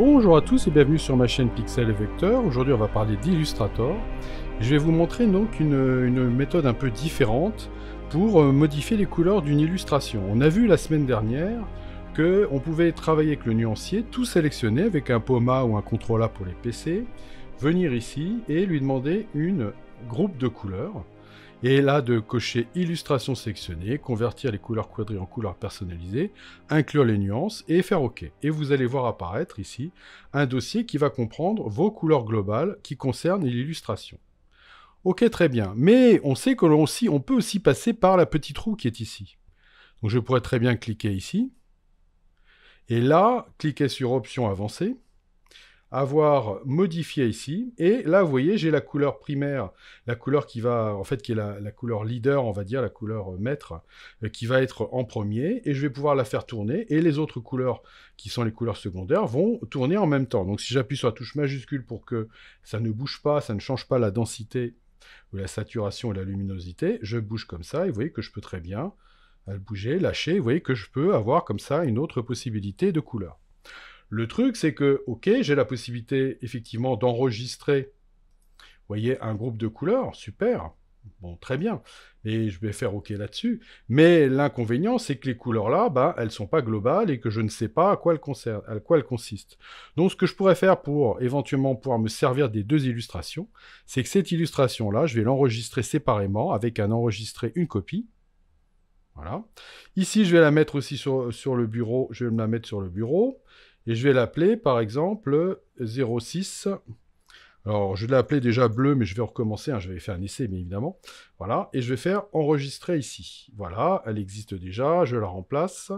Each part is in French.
Bonjour à tous et bienvenue sur ma chaîne Pixel et Vector. Aujourd'hui on va parler d'Illustrator. Je vais vous montrer donc une méthode un peu différente pour modifier les couleurs d'une illustration. On a vu la semaine dernière qu'on pouvait travailler avec le nuancier, tout sélectionner avec un POMA ou un CTRL A pour les PC, venir ici et lui demander une groupe de couleurs. Et là, de cocher illustration sélectionnée, convertir les couleurs quadrillées en couleurs personnalisées, inclure les nuances et faire OK. Et vous allez voir apparaître ici un dossier qui va comprendre vos couleurs globales qui concernent l'illustration. OK, très bien. Mais on sait qu'on peut aussi passer par la petite roue qui est ici. Donc je pourrais très bien cliquer ici. Et là, cliquer sur Options avancées. Avoir modifié ici, et là vous voyez j'ai la couleur primaire, la couleur qui va, en fait qui est la couleur leader, on va dire, la couleur maître, qui va être en premier, et je vais pouvoir la faire tourner, et les autres couleurs, qui sont les couleurs secondaires, vont tourner en même temps. Donc si j'appuie sur la touche majuscule pour que ça ne bouge pas, ça ne change pas la densité, ou la saturation et la luminosité, je bouge comme ça, et vous voyez que je peux très bien le bouger, lâcher, vous voyez que je peux avoir comme ça une autre possibilité de couleur. Le truc, c'est que, ok, j'ai la possibilité, effectivement, d'enregistrer, vous voyez, un groupe de couleurs, super, bon, très bien, et je vais faire ok là-dessus, mais l'inconvénient, c'est que les couleurs-là, bah, elles ne sont pas globales et que je ne sais pas à quoi elles consistent. Donc, ce que je pourrais faire pour, éventuellement, pouvoir me servir des deux illustrations, c'est que cette illustration-là, je vais l'enregistrer séparément, avec un enregistrer une copie, voilà. Ici, je vais la mettre aussi sur le bureau, je vais me la mettre sur le bureau, et je vais l'appeler, par exemple, 06. Alors, je l'ai appelé déjà bleu, mais je vais recommencer. Je vais faire un essai, bien évidemment. Voilà. Et je vais faire enregistrer ici. Voilà, elle existe déjà. Je la remplace.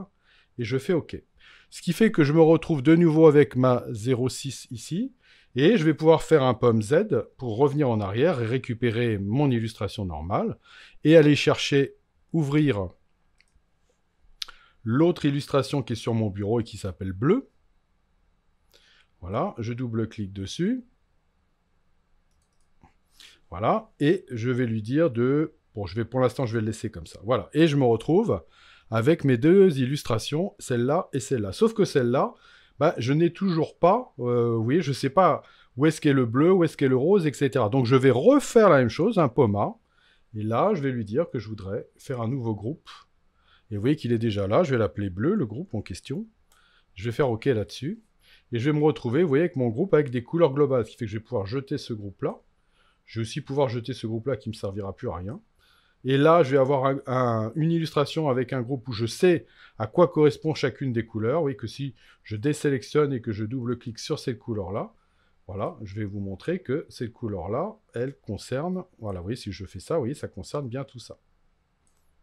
Et je fais OK. Ce qui fait que je me retrouve de nouveau avec ma 06 ici. Et je vais pouvoir faire un pomme Z pour revenir en arrière et récupérer mon illustration normale. Et aller chercher, ouvrir l'autre illustration qui est sur mon bureau et qui s'appelle bleu. Voilà, je double-clique dessus. Voilà, et je vais lui dire de... Bon, pour l'instant, je vais le laisser comme ça. Voilà, et je me retrouve avec mes deux illustrations, celle-là et celle-là. Sauf que celle-là, bah, je n'ai toujours pas... vous voyez, je ne sais pas où est-ce qu'est le bleu, où est-ce qu'est le rose, etc. Donc, je vais refaire la même chose, un POMA. Et là, je vais lui dire que je voudrais faire un nouveau groupe. Et vous voyez qu'il est déjà là. Je vais l'appeler bleu, le groupe en question. Je vais faire OK là-dessus. Et je vais me retrouver, vous voyez, avec mon groupe avec des couleurs globales, ce qui fait que je vais pouvoir jeter ce groupe-là. Je vais aussi pouvoir jeter ce groupe-là qui ne me servira plus à rien. Et là, je vais avoir une illustration avec un groupe où je sais à quoi correspond chacune des couleurs. Vous voyez que si je désélectionne et que je double-clique sur cette couleur-là, voilà, je vais vous montrer que cette couleur-là, elle concerne... Voilà, vous voyez, si je fais ça, vous voyez, ça concerne bien tout ça.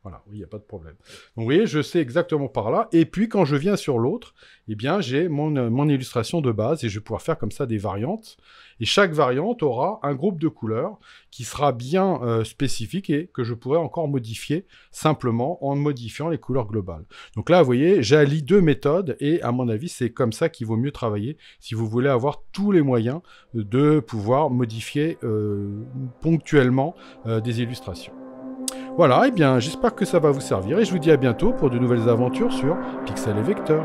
Voilà, oui, il n'y a pas de problème. Donc, vous voyez, je sais exactement par là. Et puis, quand je viens sur l'autre, eh bien, j'ai mon illustration de base et je vais pouvoir faire comme ça des variantes. Et chaque variante aura un groupe de couleurs qui sera bien spécifique et que je pourrai encore modifier simplement en modifiant les couleurs globales. Donc là, vous voyez, j'allie deux méthodes et à mon avis, c'est comme ça qu'il vaut mieux travailler si vous voulez avoir tous les moyens de pouvoir modifier ponctuellement des illustrations. Voilà, et bien j'espère que ça va vous servir et je vous dis à bientôt pour de nouvelles aventures sur Pixel et Vector.